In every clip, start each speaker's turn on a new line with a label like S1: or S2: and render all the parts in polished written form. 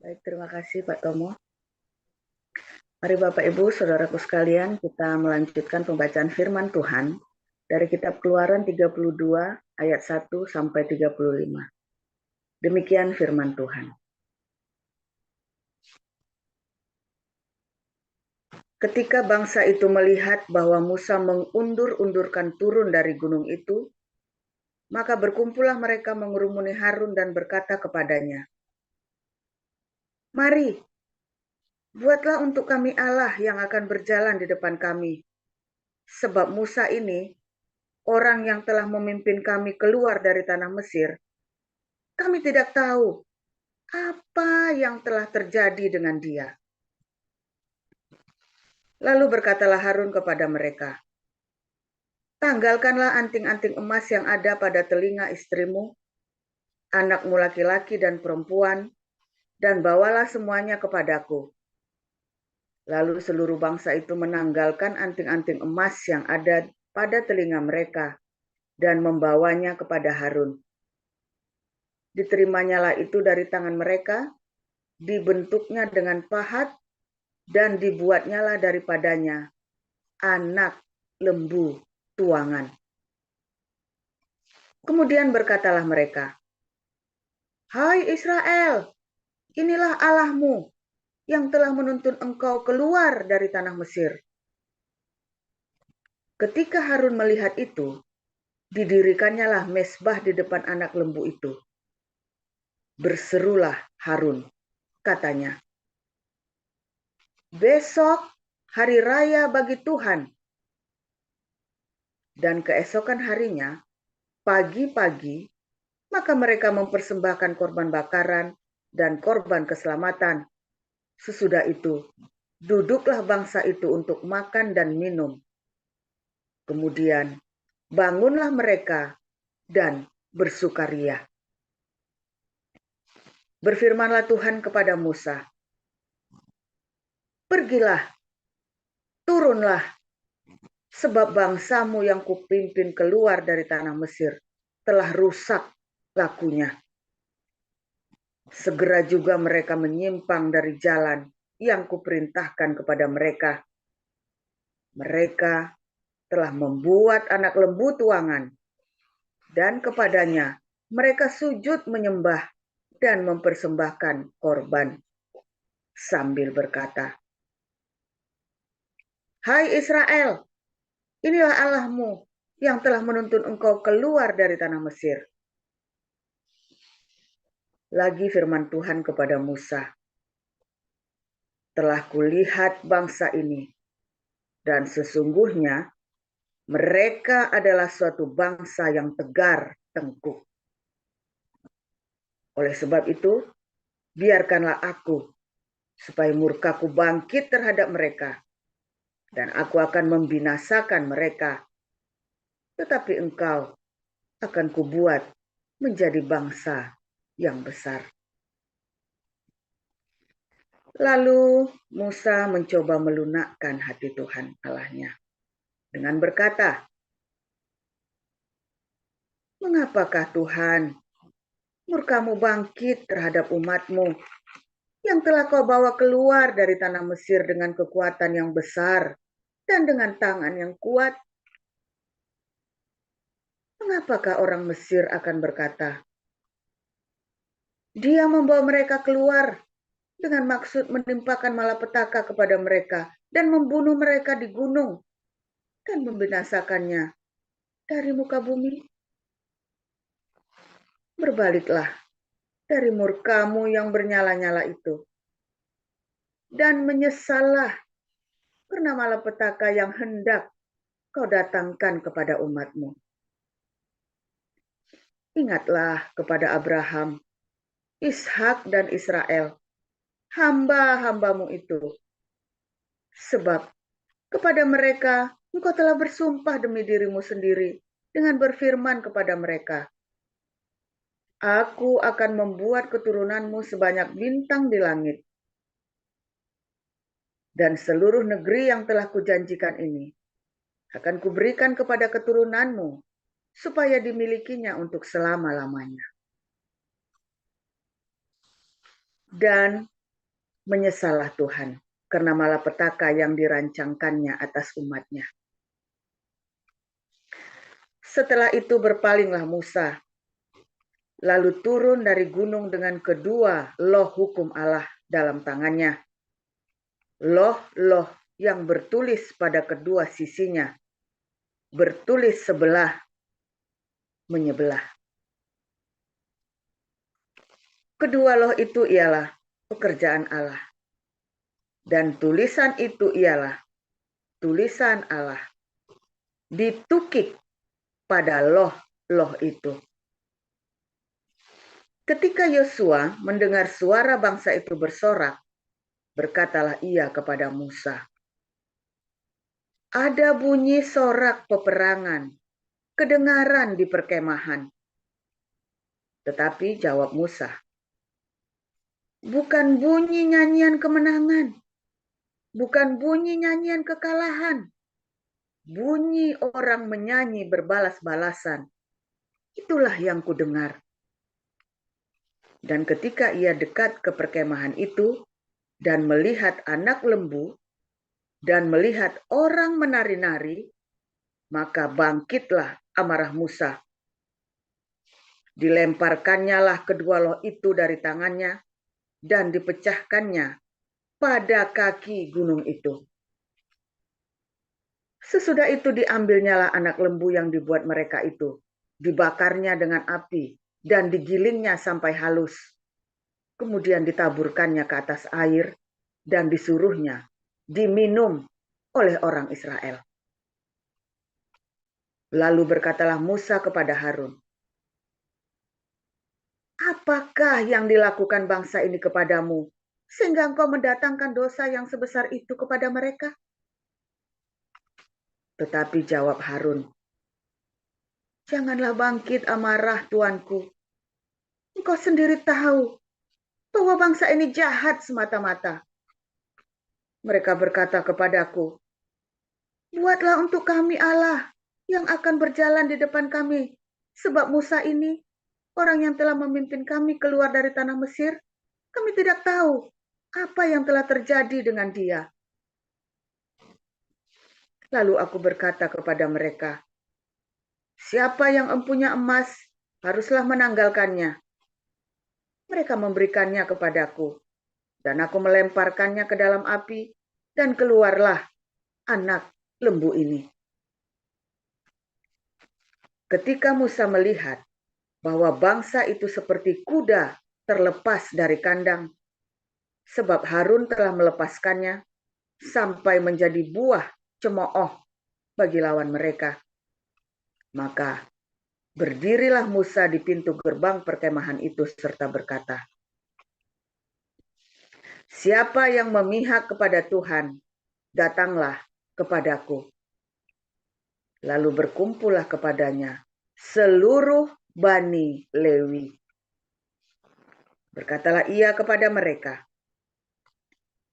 S1: Baik, terima kasih Pak Tomo. Mari Bapak Ibu, Saudaraku sekalian, kita melanjutkan pembacaan firman Tuhan dari kitab Keluaran 32 ayat 1 sampai 35. Demikian firman Tuhan. Ketika bangsa itu melihat bahwa Musa mengundur-undurkan turun dari gunung itu, maka berkumpullah mereka mengerumuni Harun dan berkata kepadanya, "Mari, buatlah untuk kami Allah yang akan berjalan di depan kami. Sebab Musa ini, orang yang telah memimpin kami keluar dari tanah Mesir, kami tidak tahu apa yang telah terjadi dengan dia." Lalu berkatalah Harun kepada mereka, "Tanggalkanlah anting-anting emas yang ada pada telinga istrimu, anakmu laki-laki dan perempuan, dan bawalah semuanya kepadaku." Lalu seluruh bangsa itu menanggalkan anting-anting emas yang ada pada telinga mereka dan membawanya kepada Harun. Diterimanya itu dari tangan mereka, dibentuknya dengan pahat, dan dibuatnyalah daripadanya anak lembu tuangan. Kemudian berkatalah mereka, "Hai Israel, inilah Allahmu yang telah menuntun engkau keluar dari tanah Mesir." Ketika Harun melihat itu, didirikannyalah mezbah di depan anak lembu itu. Berserulah Harun, katanya, "Besok hari raya bagi Tuhan." Dan keesokan harinya, pagi-pagi, maka mereka mempersembahkan korban bakaran dan korban keselamatan. Sesudah itu, duduklah bangsa itu untuk makan dan minum. Kemudian, bangunlah mereka dan bersukaria. Berfirmanlah Tuhan kepada Musa, "Pergilah, turunlah, sebab bangsamu yang kupimpin keluar dari tanah Mesir telah rusak lakunya. Segera juga mereka menyimpang dari jalan yang kuperintahkan kepada mereka. Mereka telah membuat anak lembu tuangan, dan kepadanya mereka sujud menyembah dan mempersembahkan korban sambil berkata, 'Hai Israel, inilah Allahmu yang telah menuntun engkau keluar dari tanah Mesir.' Lagi firman Tuhan kepada Musa, 'Telah kulihat bangsa ini, dan sesungguhnya mereka adalah suatu bangsa yang tegar tengkuk. Oleh sebab itu, biarkanlah aku, supaya murkaku bangkit terhadap mereka, dan aku akan membinasakan mereka. Tetapi engkau akan kubuat menjadi bangsa yang besar.' Lalu Musa mencoba melunakkan hati Tuhan Allahnya dengan berkata, 'Mengapakah Tuhan murkamu bangkit terhadap umatmu yang telah kau bawa keluar dari tanah Mesir dengan kekuatan yang besar dan dengan tangan yang kuat? Mengapakah orang Mesir akan berkata, Dia membawa mereka keluar dengan maksud menimpakan malapetaka kepada mereka dan membunuh mereka di gunung dan membinasakannya dari muka bumi? Berbaliklah dari murkamu yang bernyala-nyala itu, dan menyesallah karena malapetaka yang hendak kau datangkan kepada umatmu. Ingatlah kepada Abraham, Ishak dan Israel, hamba-hambamu itu. Sebab kepada mereka engkau telah bersumpah demi dirimu sendiri dengan berfirman kepada mereka, Aku akan membuat keturunanmu sebanyak bintang di langit. Dan seluruh negeri yang telah kujanjikan ini akan kuberikan kepada keturunanmu, supaya dimilikinya untuk selama-lamanya. Dan menyesallah Tuhan karena malapetaka yang dirancangkannya atas umatnya. Setelah itu berpalinglah Musa, lalu turun dari gunung dengan kedua loh hukum Allah dalam tangannya. Loh-loh yang bertulis pada kedua sisinya, bertulis sebelah menyebelah. Kedua loh itu ialah pekerjaan Allah. Dan tulisan itu ialah tulisan Allah. Ditukik pada loh-loh itu. Ketika Yosua mendengar suara bangsa itu bersorak, berkatalah ia kepada Musa, "Ada bunyi sorak peperangan, kedengaran di perkemahan." Tetapi jawab Musa, "Bukan bunyi nyanyian kemenangan, bukan bunyi nyanyian kekalahan, bunyi orang menyanyi berbalas-balasan. Itulah yang kudengar." Dan ketika ia dekat ke perkemahan itu dan melihat anak lembu dan melihat orang menari-nari, maka bangkitlah amarah Musa. Dilemparkannya lah kedua loh itu dari tangannya dan dipecahkannya pada kaki gunung itu. Sesudah itu diambilnya lah anak lembu yang dibuat mereka itu, dibakarnya dengan api dan digilingnya sampai halus. Kemudian ditaburkannya ke atas air dan disuruhnya diminum oleh orang Israel. Lalu berkatalah Musa kepada Harun, "Apakah yang dilakukan bangsa ini kepadamu, sehingga engkau mendatangkan dosa yang sebesar itu kepada mereka?" Tetapi jawab Harun, "Janganlah bangkit amarah, tuanku. Engkau sendiri tahu bahwa bangsa ini jahat semata-mata. Mereka berkata kepadaku, 'Buatlah untuk kami Allah yang akan berjalan di depan kami, sebab Musa ini, orang yang telah memimpin kami keluar dari tanah Mesir, kami tidak tahu apa yang telah terjadi dengan dia.' Lalu aku berkata kepada mereka, 'Siapa yang empunya emas, haruslah menanggalkannya.' Mereka memberikannya kepadaku, dan aku melemparkannya ke dalam api, dan keluarlah anak lembu ini." Ketika Musa melihat bahwa bangsa itu seperti kuda terlepas dari kandang, sebab Harun telah melepaskannya sampai menjadi buah cemooh bagi lawan mereka, maka berdirilah Musa di pintu gerbang perkemahan itu serta berkata, "Siapa yang memihak kepada Tuhan, datanglah kepadaku." Lalu berkumpullah kepadanya seluruh Bani Lewi. Berkatalah ia kepada mereka,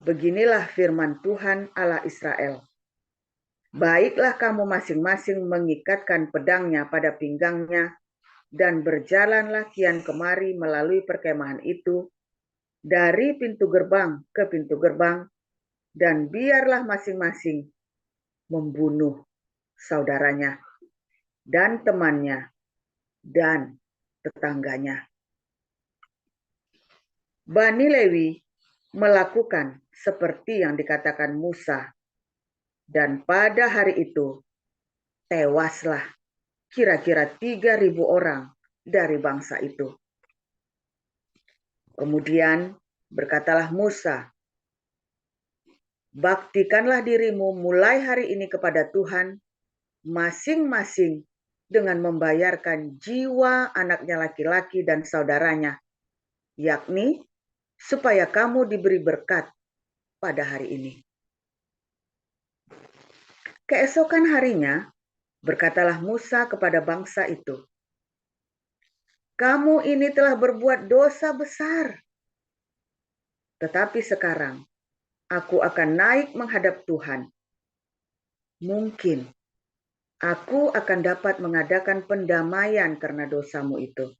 S1: "Beginilah firman Tuhan Allah Israel. Baiklah kamu masing-masing mengikatkan pedangnya pada pinggangnya dan berjalanlah kian kemari melalui perkemahan itu dari pintu gerbang ke pintu gerbang, dan biarlah masing-masing membunuh saudaranya dan temannya dan tetangganya." Bani Lewi melakukan seperti yang dikatakan Musa, dan pada hari itu tewaslah kira-kira 3.000 orang dari bangsa itu. Kemudian berkatalah Musa, "Baktikanlah dirimu mulai hari ini kepada Tuhan, masing-masing dengan membayarkan jiwa anaknya laki-laki dan saudaranya, yakni supaya kamu diberi berkat pada hari ini." Keesokan harinya, berkatalah Musa kepada bangsa itu, "Kamu ini telah berbuat dosa besar. Tetapi sekarang aku akan naik menghadap Tuhan. Mungkin aku akan dapat mengadakan pendamaian karena dosamu itu."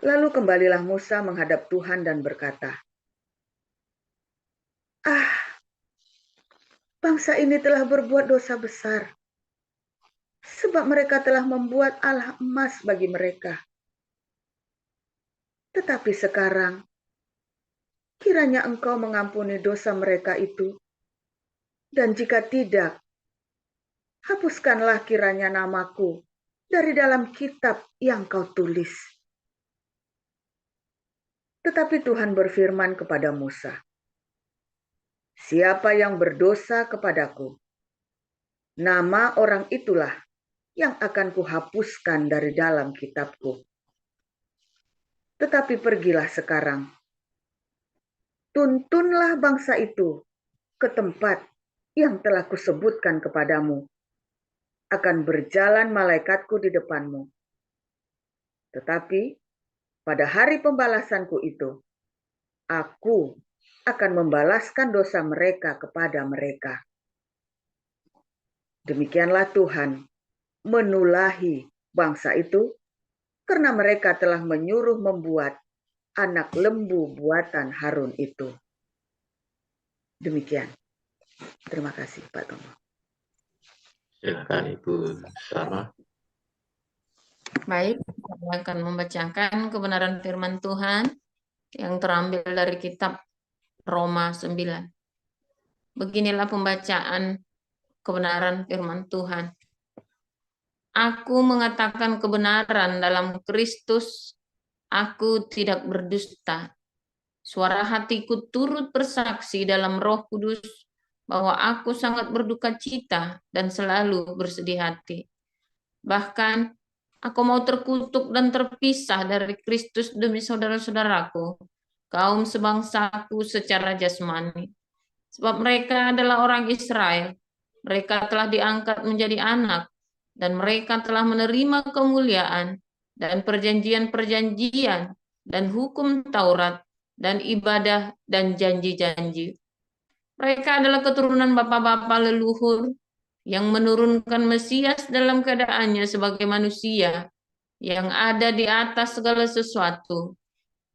S1: Lalu kembalilah Musa menghadap Tuhan dan berkata, bangsa ini telah berbuat dosa besar, sebab mereka telah membuat Allah emas bagi mereka. Tetapi sekarang, kiranya Engkau mengampuni dosa mereka itu, dan jika tidak, hapuskanlah kiranya namaku dari dalam kitab yang Kau tulis. Tetapi Tuhan berfirman kepada Musa, siapa yang berdosa kepadaku, nama orang itulah yang akan kuhapuskan dari dalam kitabku. Tetapi pergilah sekarang, tuntunlah bangsa itu ke tempat yang telah kusebutkan kepadamu. Akan berjalan malaikatku di depanmu. Tetapi pada hari pembalasanku itu, aku akan membalaskan dosa mereka kepada mereka. Demikianlah Tuhan menulahi bangsa itu karena mereka telah menyuruh membuat anak lembu buatan Harun itu. Demikian. Terima kasih Pak Tomo.
S2: Silakan Ibu Salma.
S3: Baik, saya akan membacakan kebenaran firman Tuhan yang terambil dari kitab Roma 9. Beginilah pembacaan kebenaran firman Tuhan. Aku mengatakan kebenaran dalam Kristus, aku tidak berdusta. Suara hatiku turut bersaksi dalam Roh Kudus bahwa aku sangat berduka cita dan selalu bersedih hati. Bahkan aku mau terkutuk dan terpisah dari Kristus demi saudara-saudaraku, kaum sebangsaku secara jasmani. Sebab mereka adalah orang Israel, mereka telah diangkat menjadi anak, dan mereka telah menerima kemuliaan dan perjanjian-perjanjian dan hukum Taurat dan ibadah dan janji-janji. Mereka adalah keturunan bapak-bapak leluhur yang menurunkan Mesias dalam keadaannya sebagai manusia yang ada di atas segala sesuatu.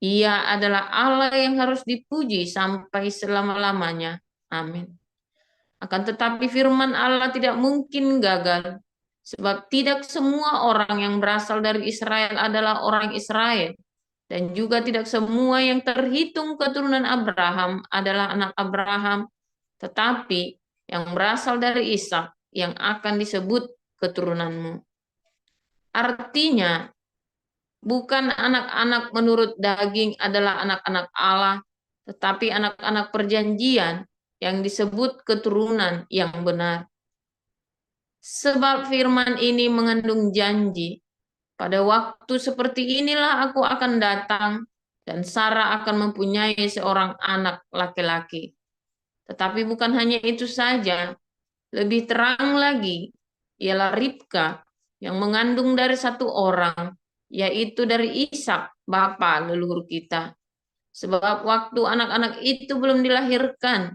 S3: Ia adalah Allah yang harus dipuji sampai selama-lamanya. Amin. Akan tetapi firman Allah tidak mungkin gagal, sebab tidak semua orang yang berasal dari Israel adalah orang Israel, dan juga tidak semua yang terhitung keturunan Abraham adalah anak Abraham, tetapi yang berasal dari Ishak yang akan disebut keturunanmu. Artinya, bukan anak-anak menurut daging adalah anak-anak Allah, tetapi anak-anak perjanjian yang disebut keturunan yang benar. Sebab firman ini mengandung janji, pada waktu seperti inilah aku akan datang dan Sarah akan mempunyai seorang anak laki-laki. Tetapi bukan hanya itu saja, lebih terang lagi, ialah Ribka yang mengandung dari satu orang, yaitu dari Ishak, bapa leluhur kita. Sebab waktu anak-anak itu belum dilahirkan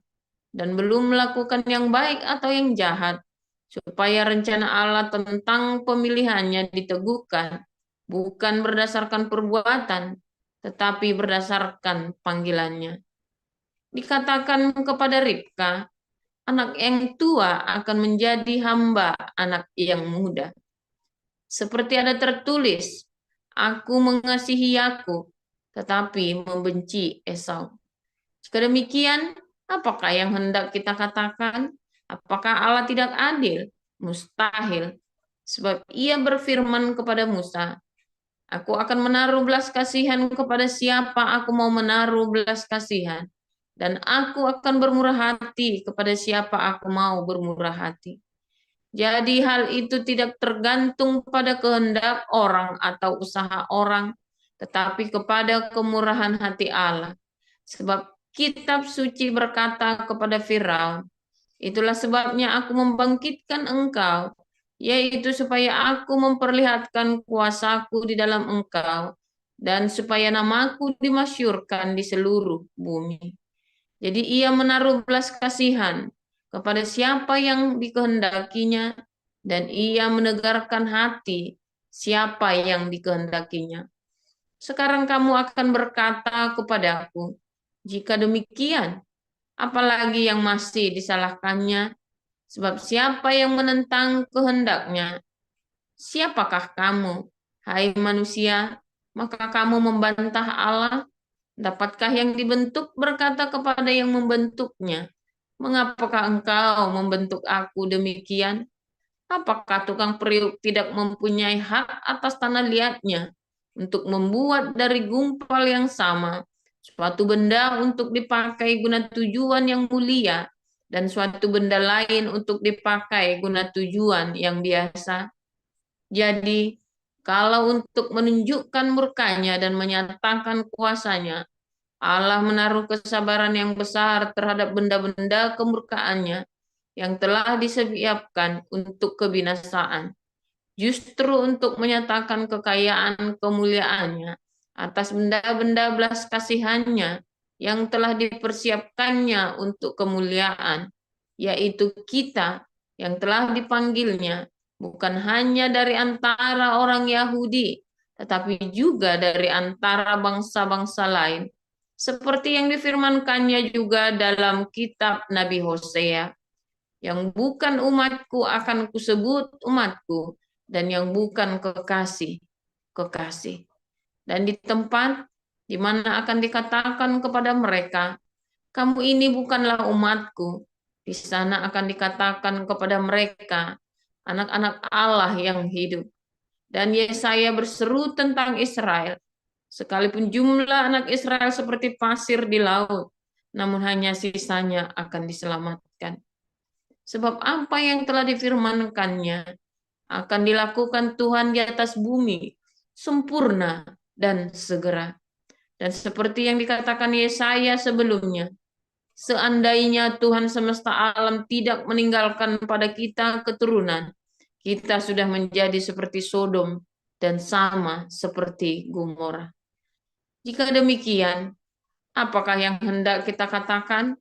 S3: dan belum melakukan yang baik atau yang jahat, supaya rencana Allah tentang pemilihannya diteguhkan, bukan berdasarkan perbuatan, tetapi berdasarkan panggilannya. Dikatakan kepada Ribka, anak yang tua akan menjadi hamba anak yang muda. Seperti ada tertulis, aku mengasihi Yakub, tetapi membenci Esau. Jika demikian, apakah yang hendak kita katakan? Apakah Allah tidak adil? Mustahil. Sebab ia berfirman kepada Musa, aku akan menaruh belas kasihan kepada siapa aku mau menaruh belas kasihan. Dan aku akan bermurah hati kepada siapa aku mau bermurah hati. Jadi hal itu tidak tergantung pada kehendak orang atau usaha orang, tetapi kepada kemurahan hati Allah. Sebab kitab suci berkata kepada Firaun, itulah sebabnya aku membangkitkan engkau, yaitu supaya aku memperlihatkan kuasaku di dalam engkau, dan supaya namaku dimasyurkan di seluruh bumi. Jadi ia menaruh belas kasihan kepada siapa yang dikehendakinya, dan ia menegarkan hati siapa yang dikehendakinya. Sekarang kamu akan berkata kepadaku, jika demikian, apalagi yang masih disalahkannya? Sebab siapa yang menentang kehendaknya? Siapakah kamu, hai manusia? Maka kamu membantah Allah. Dapatkah yang dibentuk berkata kepada yang membentuknya, mengapakah engkau membentuk aku demikian? Apakah tukang periuk tidak mempunyai hak atas tanah liatnya untuk membuat dari gumpal yang sama suatu benda untuk dipakai guna tujuan yang mulia dan suatu benda lain untuk dipakai guna tujuan yang biasa? Jadi, kalau untuk menunjukkan murkanya dan menyatakan kuasanya, Allah menaruh kesabaran yang besar terhadap benda-benda kemurkaannya yang telah disiapkan untuk kebinasaan, justru untuk menyatakan kekayaan kemuliaannya atas benda-benda belas kasihannya yang telah dipersiapkannya untuk kemuliaan, yaitu kita yang telah dipanggilnya bukan hanya dari antara orang Yahudi, tetapi juga dari antara bangsa-bangsa lain, seperti yang difirmankannya juga dalam kitab Nabi Hosea, yang bukan umatku akan kusebut umatku, dan yang bukan kekasih, kekasih. Dan di tempat di mana akan dikatakan kepada mereka, kamu ini bukanlah umatku, di sana akan dikatakan kepada mereka, anak-anak Allah yang hidup. Dan Yesaya berseru tentang Israel, sekalipun jumlah anak Israel seperti pasir di laut, namun hanya sisanya akan diselamatkan. Sebab apa yang telah difirmankannya akan dilakukan Tuhan di atas bumi, sempurna dan segera. Dan seperti yang dikatakan Yesaya sebelumnya, seandainya Tuhan semesta alam tidak meninggalkan pada kita keturunan, kita sudah menjadi seperti Sodom dan sama seperti Gomora. Jika demikian, apakah yang hendak kita katakan?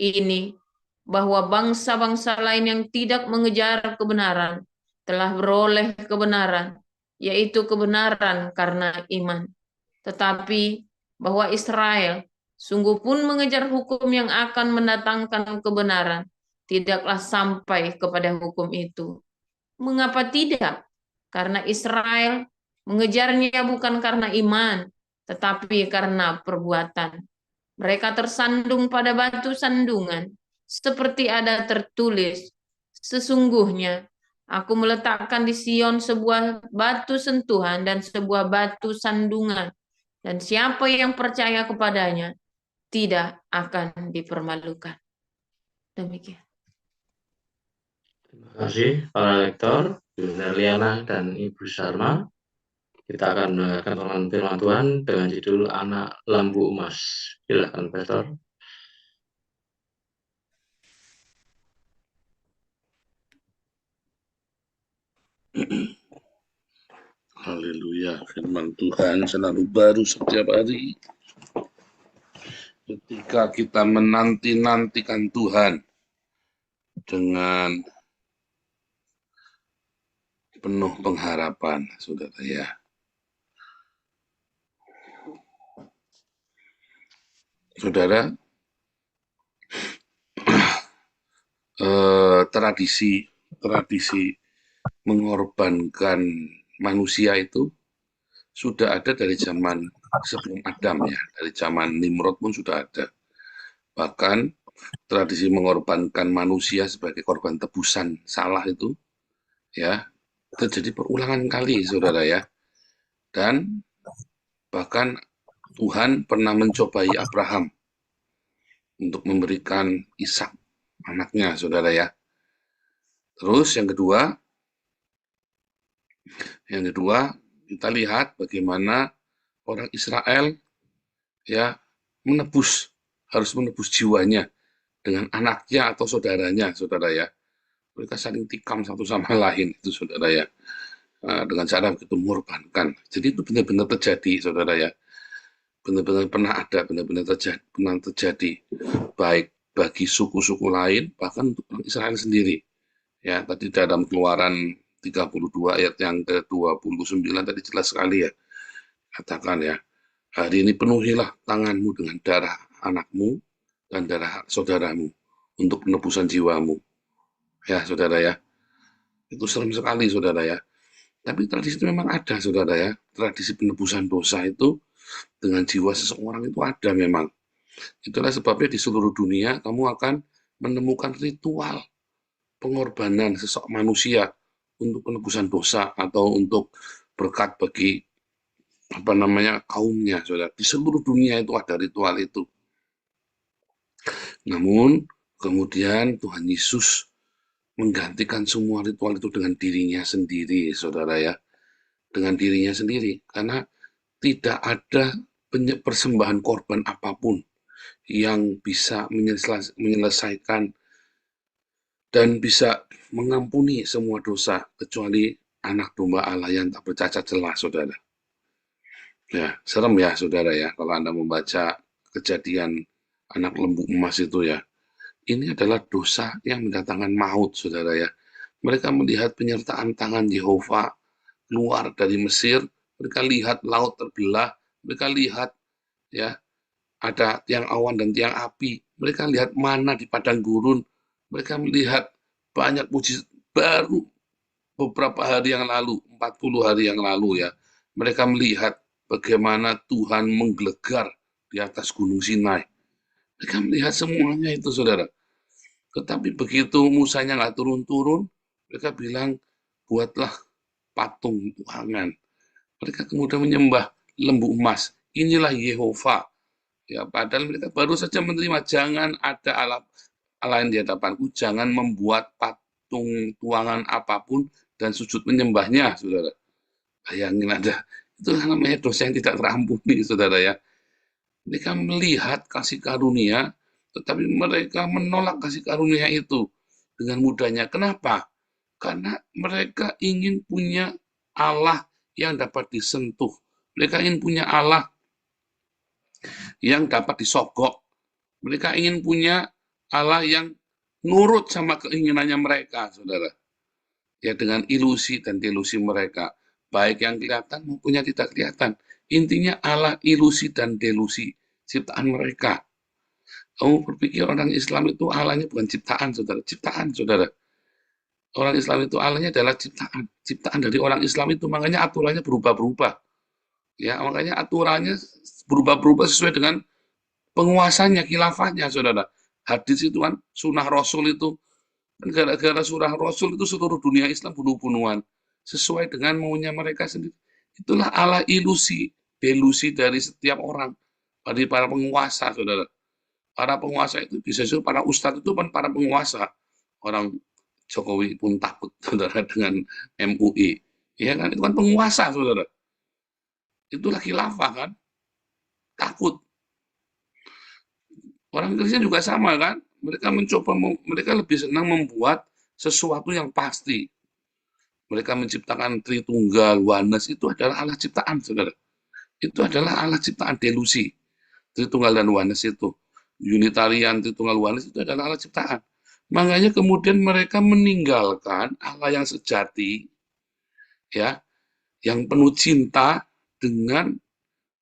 S3: Ini, bahwa bangsa-bangsa lain yang tidak mengejar kebenaran telah beroleh kebenaran, yaitu kebenaran karena iman. Tetapi bahwa Israel sungguh pun mengejar hukum yang akan mendatangkan kebenaran, tidaklah sampai kepada hukum itu. Mengapa tidak? Karena Israel mengejarnya bukan karena iman, tetapi karena perbuatan. Mereka tersandung pada batu sandungan, seperti ada tertulis, sesungguhnya aku meletakkan di Sion sebuah batu sentuhan dan sebuah batu sandungan, dan siapa yang percaya kepadanya tidak akan dipermalukan. Demikian.
S2: Terima kasih para lektor, Ibu Nerliana dan Ibu Sarma. Kita akan mendengarkan firman Tuhan dengan judul Anak Lampu Emas. Silakan, Pastor.
S4: Haleluya, firman Tuhan selalu baru setiap hari. Ketika kita menanti-nantikan Tuhan dengan penuh pengharapan, saudara ya. Saudara, tradisi mengorbankan manusia itu sudah ada dari zaman sebelum Adam ya, dari zaman Nimrod pun sudah ada. Bahkan tradisi mengorbankan manusia sebagai korban tebusan salah itu ya terjadi berulangan kali, saudara ya. Dan bahkan Tuhan pernah mencobai Abraham untuk memberikan Ishak anaknya, saudara ya. Terus yang kedua kita lihat bagaimana orang Israel ya harus menebus jiwanya dengan anaknya atau saudaranya, saudara ya. Mereka saling tikam satu sama lain itu, saudara ya. Dengan cara begitu mengorbankan. Jadi itu benar-benar terjadi, saudara ya. Benar-benar pernah ada, benar-benar terjadi. Baik bagi suku-suku lain, bahkan untuk Israel sendiri. Ya, tadi dalam Keluaran 32 ayat yang ke-29 tadi jelas sekali ya. Katakan ya, hari ini penuhilah tanganmu dengan darah anakmu dan darah saudaramu untuk penebusan jiwamu. Ya, saudara ya. Itu serem sekali, saudara ya. Tapi tradisi itu memang ada, saudara ya. Tradisi penebusan dosa itu dengan jiwa seseorang itu ada memang. Itulah sebabnya di seluruh dunia kamu akan menemukan ritual pengorbanan sesok manusia untuk penebusan dosa atau untuk berkat bagi kaumnya, saudara. Di seluruh dunia itu ada ritual itu. Namun kemudian Tuhan Yesus menggantikan semua ritual itu dengan dirinya sendiri, saudara ya. Dengan dirinya sendiri, karena tidak ada persembahan korban apapun yang bisa menyelesaikan dan bisa mengampuni semua dosa, kecuali anak domba Allah yang tak bercacat celah, saudara. Ya, serem ya, saudara ya, kalau Anda membaca kejadian anak lembu emas itu ya. Ini adalah dosa yang mendatangkan maut, saudara ya. Mereka melihat penyertaan tangan Yehova keluar dari Mesir, mereka lihat laut terbelah, mereka lihat ya ada tiang awan dan tiang api, mereka lihat mana di padang gurun, mereka melihat banyak mujizat baru beberapa hari yang lalu, 40 hari yang lalu ya. Mereka melihat bagaimana Tuhan menggelegar di atas Gunung Sinai. Mereka melihat semuanya itu, saudara. Tetapi begitu Musanya nggak turun-turun, mereka bilang, buatlah patung tuangan. Mereka kemudian menyembah lembu emas. Inilah Yehova. Ya, padahal mereka baru saja menerima, jangan ada Allah yang di hadapanku, jangan membuat patung tuangan apapun dan sujud menyembahnya, saudara. Bayangin ada, itu namanya dosa yang tidak terampuni, saudara ya. Mereka melihat kasih karunia, tetapi mereka menolak kasih karunia itu dengan mudahnya. Kenapa? Karena mereka ingin punya Allah yang dapat disentuh. Mereka ingin punya Allah yang dapat disogok. Mereka ingin punya Allah yang nurut sama keinginannya mereka, saudara. Ya, dengan ilusi dan delusi mereka, baik yang kelihatan maupun yang tidak kelihatan. Intinya Allah ilusi dan delusi ciptaan mereka. Kamu berpikir orang Islam itu Allahnya bukan ciptaan, saudara. Ciptaan, saudara. Orang Islam itu Allahnya adalah ciptaan. Ciptaan dari orang Islam itu, makanya aturannya berubah-berubah. Ya, makanya aturannya berubah-berubah sesuai dengan penguasanya, khilafahnya, saudara. Hadis itu kan, sunnah Rasul itu, gara-gara surah Rasul itu seluruh dunia Islam bunuh-bunuhan. Sesuai dengan maunya mereka sendiri. Itulah Allah ilusi, delusi dari setiap orang. Dari para penguasa, saudara. Para penguasa itu bisa juga para ustadz itu kan para penguasa. Orang Jokowi pun takut, saudara, dengan MUI. Ya kan, itu kan penguasa, saudara. Itulah khilafah kan. Takut. Orang Kristen juga sama kan. Mereka lebih senang membuat sesuatu yang pasti. Mereka menciptakan Tritunggal, Oneness, itu adalah Allah ciptaan, saudara. Itu adalah Allah ciptaan, delusi. Tritunggal dan Oneness itu. Unitarian, Tritunggal, Oneness itu adalah Allah ciptaan. Makanya kemudian mereka meninggalkan Allah yang sejati, ya, yang penuh cinta dengan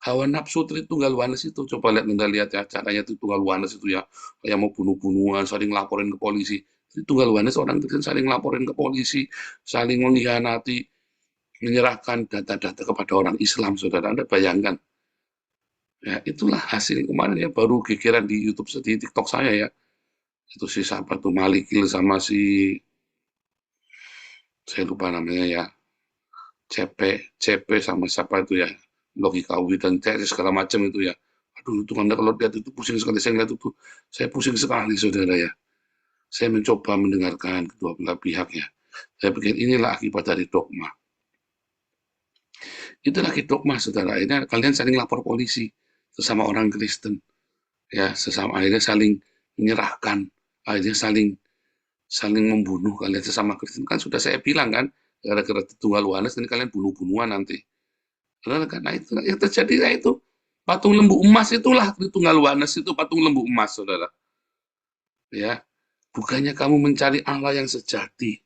S4: hawa nafsu Tritunggal Oneness itu. Coba lihat ya caranya Tritunggal Oneness itu ya, kayak mau bunuh-bunuhan, saling laporin ke polisi. Tritunggal Oneness orang Kristen saling laporin ke polisi, saling mengkhianati, menyerahkan data-data kepada orang Islam, saudara. Anda bayangkan. Ya, itulah hasil kemarin ya, baru gegeran di YouTube, di TikTok saya ya. Itu si siapa tuh, Malikil sama si, saya lupa namanya ya, CP sama siapa itu ya, Logika UI dan TS segala macam itu ya. Aduh, itu Anda kalau lihat itu pusing sekali, saya lihat itu, saya pusing sekali, saudara ya. Saya mencoba mendengarkan kedua belah pihak ya. Saya pikir inilah akibat dari dogma. Itu lagi dogma, saudara. Akhirnya kalian saling lapor polisi sesama orang Kristen. Ya, akhirnya saling menyerahkan, akhirnya saling membunuh kalian sesama Kristen. Kan sudah saya bilang kan, gara-gara Tritunggal Oneness ini kalian bunuh-bunuhan nanti. Karena itu yang terjadi itu. Patung lembu emas itulah Tritunggal Oneness, itu patung lembu emas, saudara. Ya, bukannya kamu mencari Allah yang sejati,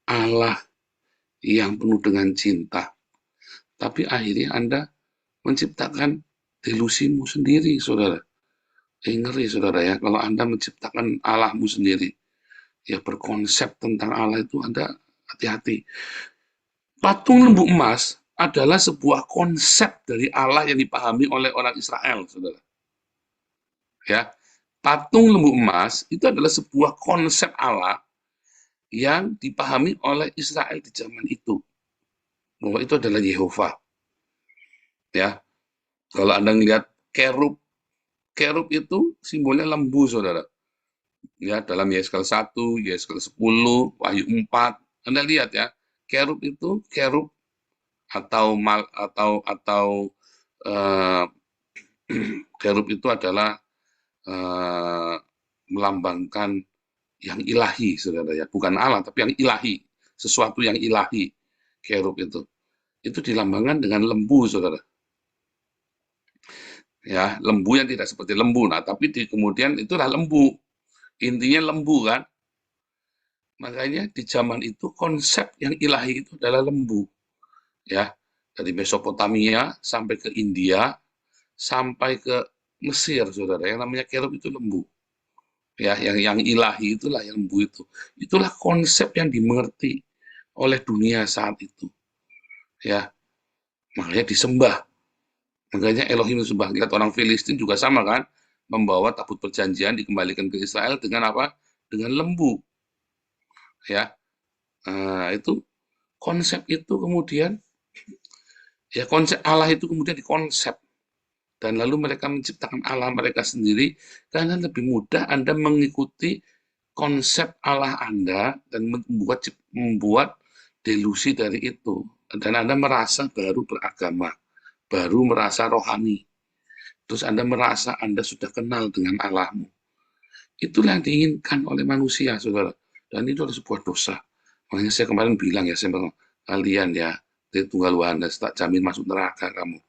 S4: Allah yang penuh dengan cinta, tapi akhirnya Anda menciptakan delusimu sendiri, saudara. Ngeri, saudara ya, kalau Anda menciptakan Allahmu sendiri, ya berkonsep tentang Allah itu Anda hati-hati. Patung lembu emas adalah sebuah konsep dari Allah yang dipahami oleh orang Israel, saudara. Ya, patung lembu emas itu adalah sebuah konsep Allah yang dipahami oleh Israel di zaman itu, bahwa itu adalah Yehova. Ya, kalau Anda melihat kerub itu simbolnya lembu, saudara. Ya, dalam Yeskel 1, Yeskel 10, Wahyu 4, Anda lihat ya, kerub itu atau kerub itu adalah melambangkan yang ilahi, saudara ya, bukan Allah tapi yang ilahi, sesuatu yang ilahi. Kerub itu dilambangkan dengan lembu, saudara. Ya, lembu yang tidak seperti lembu, nah tapi kemudian itulah lembu, intinya lembu kan. Makanya di zaman itu konsep yang ilahi itu adalah lembu, ya, dari Mesopotamia sampai ke India sampai ke Mesir, saudara, yang namanya kerub itu lembu, ya, yang ilahi itulah yang lembu itu. Itulah konsep yang dimengerti oleh dunia saat itu, ya, makanya disembah. Makanya Elohim disembah. Lihat orang Filistin juga sama kan, membawa tabut perjanjian dikembalikan ke Israel dengan apa? Dengan lembu, ya. Itu konsep itu kemudian, ya, konsep Allah itu kemudian dikonsep, dan lalu mereka menciptakan Allah mereka sendiri, karena lebih mudah Anda mengikuti konsep Allah Anda dan membuat delusi dari itu, dan Anda merasa baru beragama, baru merasa rohani, terus Anda merasa Anda sudah kenal dengan Allahmu. Itulah yang diinginkan oleh manusia, saudara, dan itu adalah sebuah dosa. Makanya saya kemarin bilang ya, saya bilang, kalian ya, Tritunggal Wahanes, tak jamin masuk neraka kamu.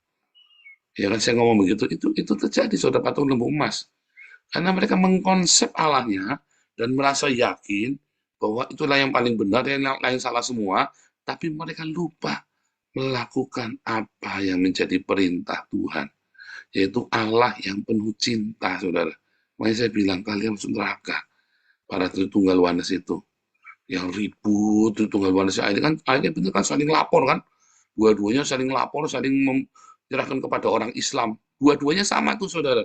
S4: Ya kan, saya ngomong begitu, itu terjadi, saudara, patung lembu emas. Karena mereka mengkonsep Allahnya dan merasa yakin bahwa itulah yang paling benar, yang lain salah semua, tapi mereka lupa melakukan apa yang menjadi perintah Tuhan, yaitu Allah yang penuh cinta, saudara. Makanya saya bilang, kalian masuk neraka, para Tritunggal Wahanes itu. Yang ribut, Tritunggal Wahanes, akhirnya benar kan, saling lapor kan, dua-duanya saling lapor, saling menyerahkan kepada orang Islam. Dua-duanya sama tuh, saudara.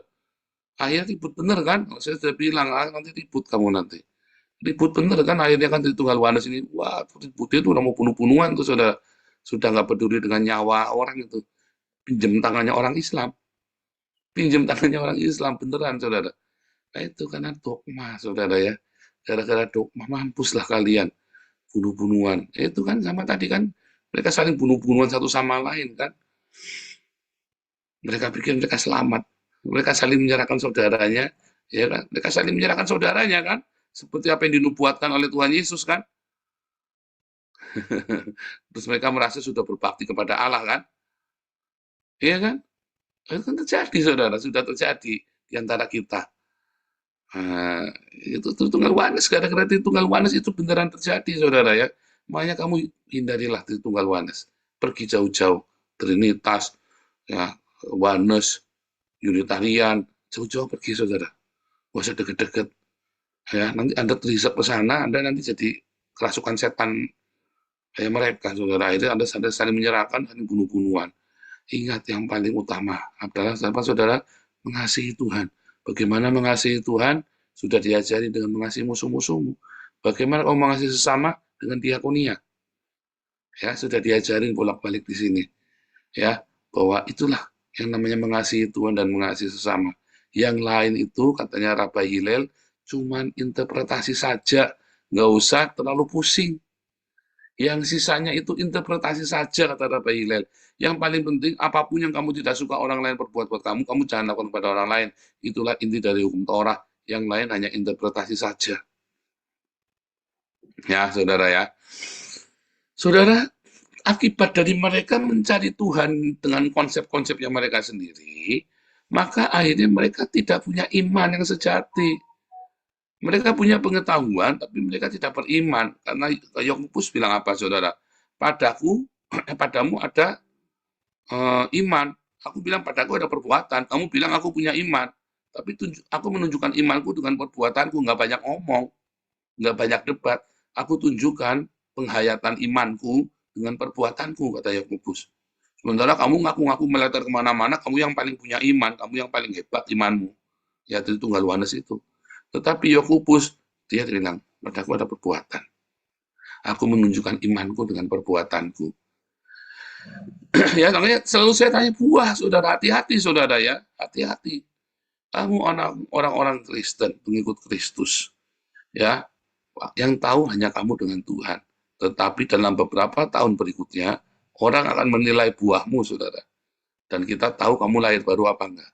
S4: Akhirnya ribut bener kan, saya sudah bilang, nanti ribut kamu nanti. Ribut bener kan, akhirnya kan Tritunggal Wahanes ini, wah, ributnya itu udah mau bunuh-bunuhan tuh, saudara. Sudah nggak peduli dengan nyawa orang itu. Pinjam tangannya orang Islam. Pinjam tangannya orang Islam, beneran, saudara. Nah, itu karena dogma, saudara ya. Gara-gara dogma, mampuslah kalian. Bunuh-bunuhan. Itu kan sama tadi kan, mereka saling bunuh-bunuhan satu sama lain kan. Mereka pikir mereka selamat. Mereka saling menyerahkan saudaranya, ya kan? Mereka saling menyerahkan saudaranya kan, seperti apa yang dinubuatkan oleh Tuhan Yesus kan. Terus mereka merasa sudah berbakti kepada Allah kan, iya kan? Itu kan terjadi, saudara, sudah terjadi di antara kita. Itu Tritunggal Wahanes, gara-gara Tritunggal Wahanes itu beneran terjadi, saudara ya. Makanya kamu hindarilah Tritunggal Wahanes, pergi jauh-jauh, Trinitas, ya, Wahanes, Unitarian, jauh-jauh pergi, saudara. Gak usah deket-deket. Ya, nanti Anda terisap ke sana, Anda nanti jadi kerasukan setan kayak mereka, saudara. Akhirnya Anda saling menyerahkan, saling bunuh-bunuhan. Ingat, yang paling utama adalah apa, saudara? Mengasihi Tuhan. Bagaimana mengasihi Tuhan? Sudah diajari dengan mengasihi musuh-musuhmu. Bagaimana kamu mengasihi sesama? Dengan diakonia. Ya, sudah diajarin bolak-balik di sini. Ya, bahwa itulah yang namanya mengasihi Tuhan dan mengasihi sesama. Yang lain itu, katanya Rabbi Hillel, cuman interpretasi saja. Nggak usah terlalu pusing. Yang sisanya itu interpretasi saja, kata Rabbi Hillel. Yang paling penting, apapun yang kamu tidak suka orang lain berbuat buat kamu, kamu jangan lakukan kepada orang lain. Itulah inti dari hukum Torah. Yang lain hanya interpretasi saja. Ya, saudara ya. Saudara, akibat dari mereka mencari Tuhan dengan konsep-konsepnya mereka sendiri, maka akhirnya mereka tidak punya iman yang sejati. Mereka punya pengetahuan, tapi mereka tidak beriman. Karena Yakobus bilang apa, saudara? Padamu ada iman, Aku bilang padaku ada perbuatan, kamu bilang aku punya iman. Tapi aku menunjukkan imanku dengan perbuatanku, nggak banyak ngomong, nggak banyak debat. Aku tunjukkan penghayatan imanku dengan perbuatanku, kata Yakobus. Sementara kamu ngaku-ngaku meleter kemana-mana, kamu yang paling punya iman, kamu yang paling hebat imanmu. Ya, itu Tunggal Yohanes itu. Tetapi Yakobus, dia bilang, padaku ada perbuatan. Aku menunjukkan imanku dengan perbuatanku. Ya, makanya selalu saya tanya, buah, saudara, hati-hati, saudara ya, hati-hati. Kamu orang-orang Kristen, pengikut Kristus, ya, yang tahu hanya kamu dengan Tuhan. Tetapi dalam beberapa tahun berikutnya, orang akan menilai buahmu, saudara. Dan kita tahu kamu lahir baru apa enggak.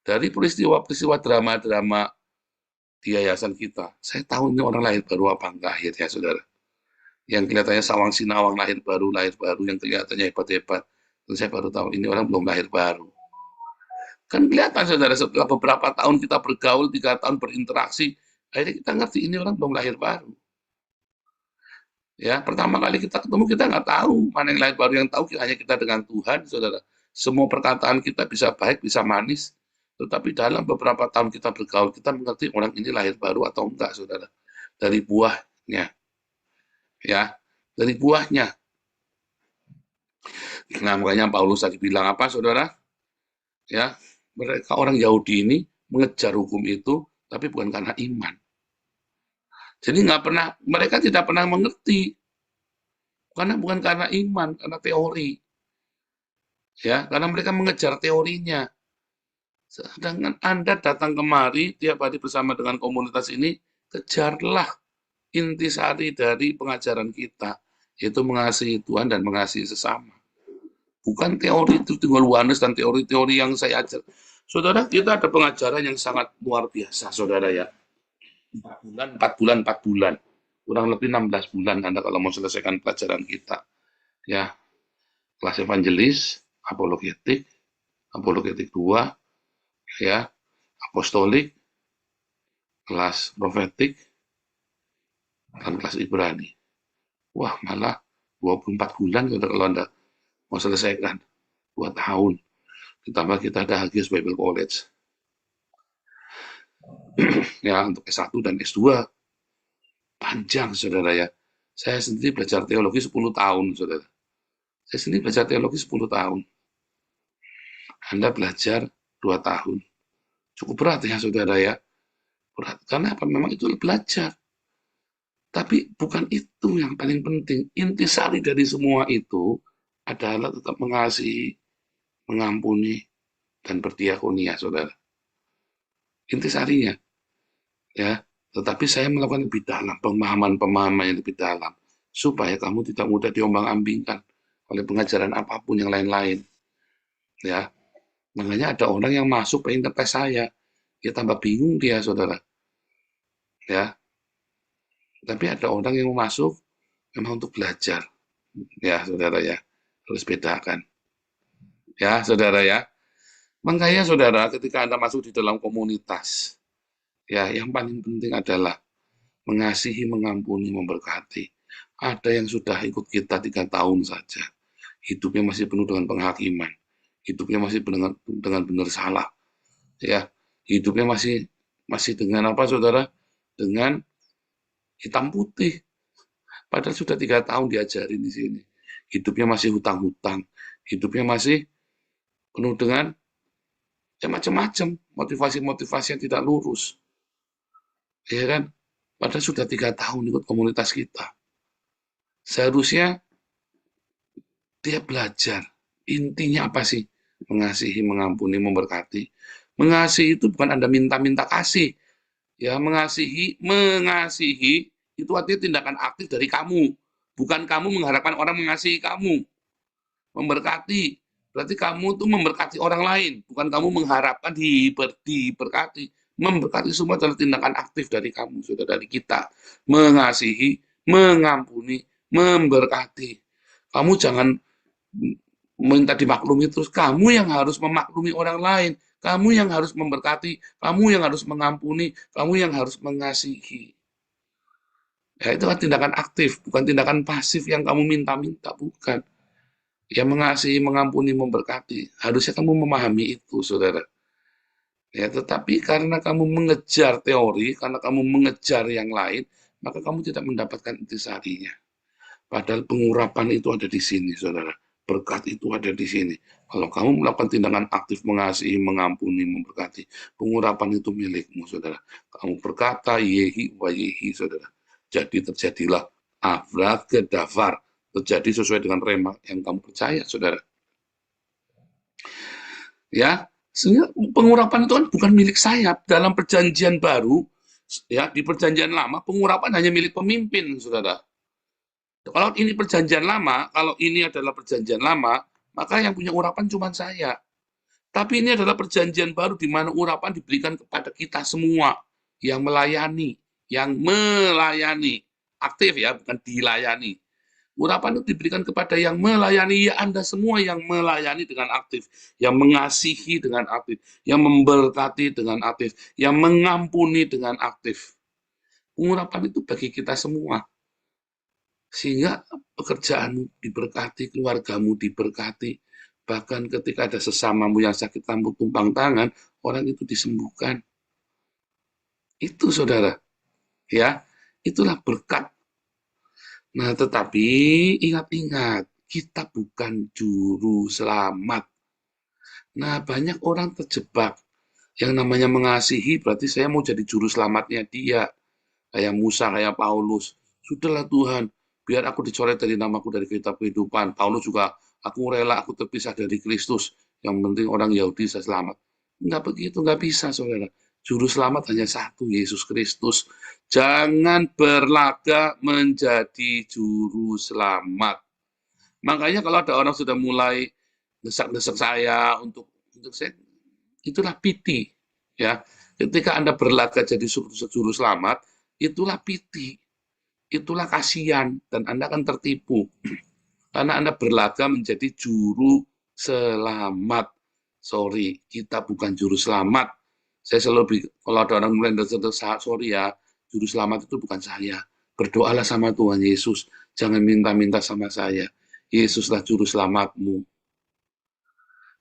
S4: Dari peristiwa-peristiwa drama-drama di yayasan kita, saya tahu ini orang lahir baru apa enggak akhirnya, saudara. Yang kelihatannya sawang sinawang lahir baru, yang kelihatannya hebat-hebat. Dan saya baru tahu ini orang belum lahir baru. Kan kelihatan, saudara, setelah beberapa tahun kita bergaul, 3 tahun berinteraksi, akhirnya kita ngerti ini orang belum lahir baru. Ya, pertama kali kita ketemu kita nggak tahu mana yang lahir baru, yang tahu hanya kita dengan Tuhan, saudara. Semua perkataan kita bisa baik, bisa manis, tetapi dalam beberapa tahun kita bergaul, kita mengerti orang ini lahir baru atau enggak, saudara. Dari buahnya. Ya, dari buahnya. Nah, makanya Paulus tadi bilang apa, saudara? Ya, mereka orang Yahudi ini mengejar hukum itu, tapi bukan karena iman. Jadi mereka tidak pernah mengerti, karena bukan karena iman, karena teori. Ya, karena mereka mengejar teorinya. Sedangkan Anda datang kemari tiap hari bersama dengan komunitas ini, kejarlah intisari dari pengajaran kita, yaitu mengasihi Tuhan dan mengasihi sesama. Bukan teori itu Tunggal Yohanes dan teori-teori yang saya ajar. Saudara, kita ada pengajaran yang sangat luar biasa, saudara ya. 4 bulan. Kurang lebih 16 bulan Anda kalau mau selesaikan pelajaran kita. Ya, kelas evangelis, apologetik 2, ya, apostolik, kelas profetik, dan kelas Ibrani. Wah, malah 24 bulan kalau Anda mau selesaikan. 2 tahun. Ditambah kita ada Hagios Bible College. Ya, untuk S1 dan S2. Panjang, saudara ya. Saya sendiri belajar teologi 10 tahun, saudara. Saya sendiri belajar teologi 10 tahun. Anda belajar 2 tahun. Cukup berat ya, saudara ya. Berat. Karena apa? Memang itu belajar. Tapi bukan itu yang paling penting. Intisari dari semua itu adalah tetap mengasihi, mengampuni, dan berdiakonia, saudara. Intisarinya. Ya, tetapi saya melakukan lebih dalam, pemahaman yang lebih dalam. Supaya kamu tidak mudah diombang-ambingkan oleh pengajaran apapun yang lain-lain. Ya, makanya ada orang yang masuk pengen tes saya. Ya tambah bingung dia, saudara. Ya, tapi ada orang yang mau masuk memang untuk belajar. Ya, saudara ya, harus bedakan. Ya, saudara ya. Makanya, saudara, ketika Anda masuk di dalam komunitas, ya, yang paling penting adalah mengasihi, mengampuni, memberkati. Ada yang sudah ikut kita 3 tahun saja. Hidupnya masih penuh dengan penghakiman. Hidupnya masih dengan benar salah. Ya, hidupnya masih dengan apa, saudara? Dengan hitam putih. Padahal sudah 3 tahun diajarin di sini. Hidupnya masih hutang-hutang. Hidupnya masih penuh dengan ya macam-macam motivasi-motivasi yang tidak lurus. Ya kan? Padahal sudah 3 tahun ikut komunitas kita. Seharusnya dia belajar. Intinya apa sih? Mengasihi, mengampuni, memberkati. Mengasihi itu bukan Anda minta-minta kasih. Ya, mengasihi itu artinya tindakan aktif dari kamu. Bukan kamu mengharapkan orang mengasihi kamu. Memberkati. Berarti kamu tuh memberkati orang lain. Bukan kamu mengharapkan diberkati. Memberkati semua adalah tindakan aktif dari kamu, saudara, dari kita. Mengasihi, mengampuni, memberkati. Kamu jangan minta dimaklumi terus. Kamu yang harus memaklumi orang lain. Kamu yang harus memberkati. Kamu yang harus mengampuni. Kamu yang harus mengasihi. Ya, itu kan tindakan aktif, bukan tindakan pasif yang kamu minta-minta, bukan. yang mengasihi, mengampuni, memberkati. Harusnya kamu memahami itu, saudara. Ya, tetapi karena kamu mengejar teori, karena kamu mengejar yang lain, maka kamu tidak mendapatkan intisarinya. Padahal pengurapan itu ada di sini, saudara. Berkat itu ada di sini. Kalau kamu melakukan tindakan aktif mengasihi, mengampuni, memberkati, pengurapan itu milikmu, saudara. Kamu berkata, yehi wa yehi, saudara. Jadi terjadilah abracadabra, terjadi sesuai dengan rema yang kamu percaya, saudara. Ya, sehingga pengurapan itu kan bukan milik saya. Dalam perjanjian baru, ya di perjanjian lama, pengurapan hanya milik pemimpin, saudara. Kalau ini perjanjian lama, kalau ini adalah perjanjian lama, maka yang punya urapan cuma saya. Tapi ini adalah perjanjian baru di mana urapan diberikan kepada kita semua yang melayani, aktif ya, bukan dilayani. Urapan itu diberikan kepada yang melayani, ya Anda semua yang melayani dengan aktif, yang mengasihi dengan aktif, yang memberkati dengan aktif, yang mengampuni dengan aktif. Pengurapan itu bagi kita semua. Sehingga pekerjaanmu diberkati, keluargamu diberkati, bahkan ketika ada sesamamu yang sakit kamu tumpang tangan, orang itu disembuhkan. Itu saudara, ya, itulah berkat. Nah, tetapi ingat-ingat, kita bukan juru selamat. Nah, banyak orang terjebak. Yang namanya mengasihi berarti saya mau jadi juru selamatnya dia. Kayak Musa, kayak Paulus. Sudahlah Tuhan, biar aku dicoret dari namaku dari kitab kehidupan. Paulus juga, aku rela aku terpisah dari Kristus. Yang penting orang Yahudi saya selamat. Enggak begitu, enggak bisa saudara. Juru selamat hanya satu, Yesus Kristus. Jangan berlaga menjadi juru selamat. Makanya kalau ada orang sudah mulai desak-desak saya untuk saya, itulah piti. Ya, ketika Anda berlaga jadi juru selamat, itulah piti, itulah kasihan, dan Anda akan tertipu. Karena Anda berlaga menjadi juru selamat. Sorry, kita bukan juru selamat. Saya selalu, kalau ada orang mulai sorry ya, juru selamat itu bukan saya. Berdoalah sama Tuhan Yesus. Jangan minta-minta sama saya. Yesuslah juru selamatmu.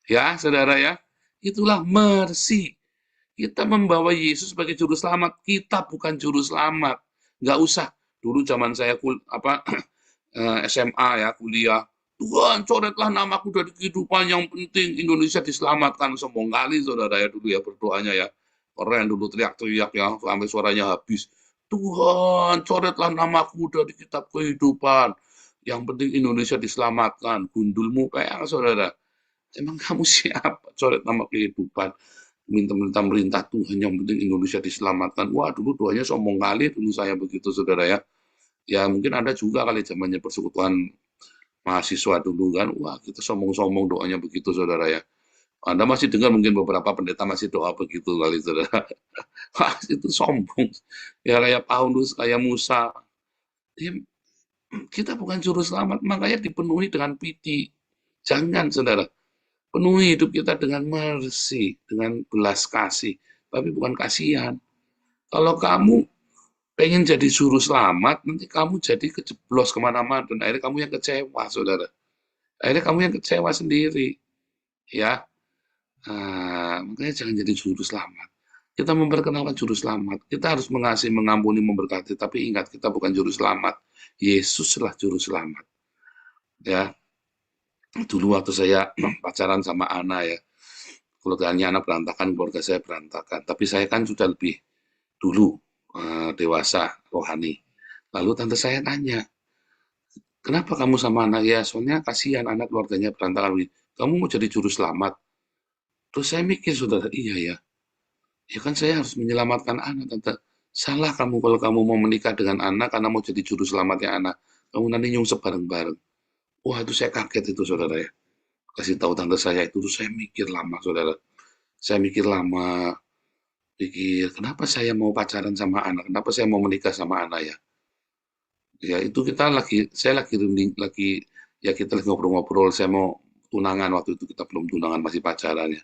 S4: Ya, saudara ya. Itulah mercy. Kita membawa Yesus sebagai juru selamat. Kita bukan juru selamat. Nggak usah. Dulu zaman saya SMA ya, kuliah. Tuhan, coretlah namaku dari kehidupan, yang penting Indonesia diselamatkan. Sombong kali saudara ya dulu ya berdoanya ya. Keren dulu teriak-teriak ya, sampai suaranya habis. Tuhan, coretlah namaku dari kitab kehidupan. Yang penting Indonesia diselamatkan. Gundulmu peang saudara. Emang kamu siapa? Coret nama kehidupan. Minta-minta merintah Tuhan, yang penting Indonesia diselamatkan. Wah, dulu doanya sombong kali dulu saya begitu saudara ya. Ya mungkin Anda juga kali zamannya persekutuan mahasiswa dulu kan, wah kita sombong-sombong doanya begitu saudara ya. Anda masih dengar mungkin beberapa pendeta masih doa begitu kali saudara. Wah, itu sombong. Ya kayak Paulus, kayak Musa. Ya, kita bukan juru selamat, makanya dipenuhi dengan piti. Jangan saudara, penuhi hidup kita dengan mercy, dengan belas kasih, tapi bukan kasihan. Kalau kamu pengen jadi juru selamat, nanti kamu jadi kejeblos kemana-mana, dan akhirnya kamu yang kecewa, saudara. Akhirnya kamu yang kecewa sendiri, ya. Makanya jangan jadi juru selamat. Kita memperkenalkan juru selamat. Kita harus mengasihi, mengampuni, memberkati. Tapi ingat, kita bukan juru selamat. Yesuslah juru selamat. Ya. Dulu waktu saya pacaran sama Ana ya, keluarganya anak berantakan, keluarga saya berantakan. Tapi saya kan sudah lebih dulu dewasa rohani. Lalu tante saya tanya, kenapa kamu sama anak? Ya soalnya kasihan anak keluarganya berantakan. Kamu mau jadi juru selamat? Terus saya mikir saudara, iya ya. Ya kan saya harus menyelamatkan anak tante. Salah kamu kalau kamu mau menikah dengan anak karena mau jadi juru selamatnya anak. Kamu nanti nyungsep bareng-bareng. Wah itu saya kaget itu saudara ya. Kasih tahu tante saya itu, tuh saya mikir lama saudara. Saya mikir lama. Pikir, kenapa saya mau pacaran sama anak? Kenapa saya mau menikah sama anak ya? Ya itu saya lagi runding, ya kita lagi ngobrol-ngobrol. Saya mau tunangan waktu itu, kita belum tunangan, masih pacaran ya.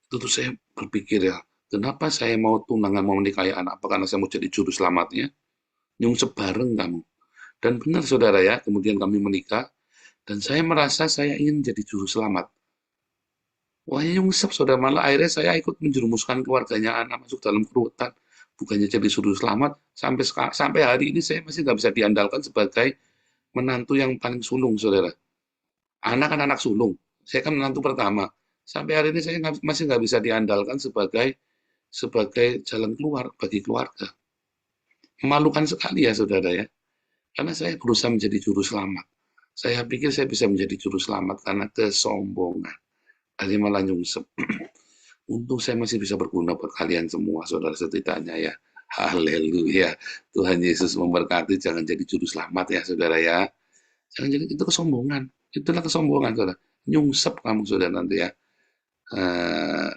S4: Itu tuh saya berpikir ya, kenapa saya mau tunangan, mau menikahi anak? Apa karena saya mau jadi juru selamatnya? Nyungsep bareng kamu. Dan benar saudara ya, kemudian kami menikah. Dan saya merasa saya ingin menjadi juru selamat. Wah, nyungsep, saudara. Malah akhirnya saya ikut menjerumuskan keluarganya anak masuk dalam keruwetan. Bukannya jadi juru selamat, sampai hari ini saya masih nggak bisa diandalkan sebagai menantu yang paling sulung, saudara. Anak kan anak sulung. Saya kan menantu pertama. Sampai hari ini saya masih nggak bisa diandalkan sebagai jalan keluar bagi keluarga. Memalukan sekali ya, saudara ya. Karena saya berusaha menjadi juru selamat. Saya pikir saya bisa menjadi juru selamat karena kesombongan. Akhirnya malah nyungsep. Untung saya masih bisa berguna buat kalian semua, saudara, setidaknya ya. Haleluya. Tuhan Yesus memberkati. Jangan jadi juru selamat ya, saudara ya. Jangan jadi, itu kesombongan. Itulah kesombongan, saudara. Nyungsep kamu, saudara, nanti ya.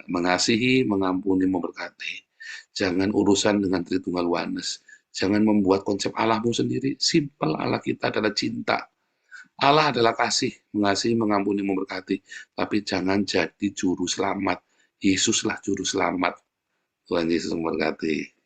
S4: Mengasihi, mengampuni, memberkati. Jangan urusan dengan Tritunggal Oneness. Jangan membuat konsep Allahmu sendiri. Simpel, Allah kita adalah cinta. Allah adalah kasih, mengasihi, mengampuni, memberkati. Tapi jangan jadi juru selamat. Yesuslah juru selamat. Tuhan Yesus memberkati.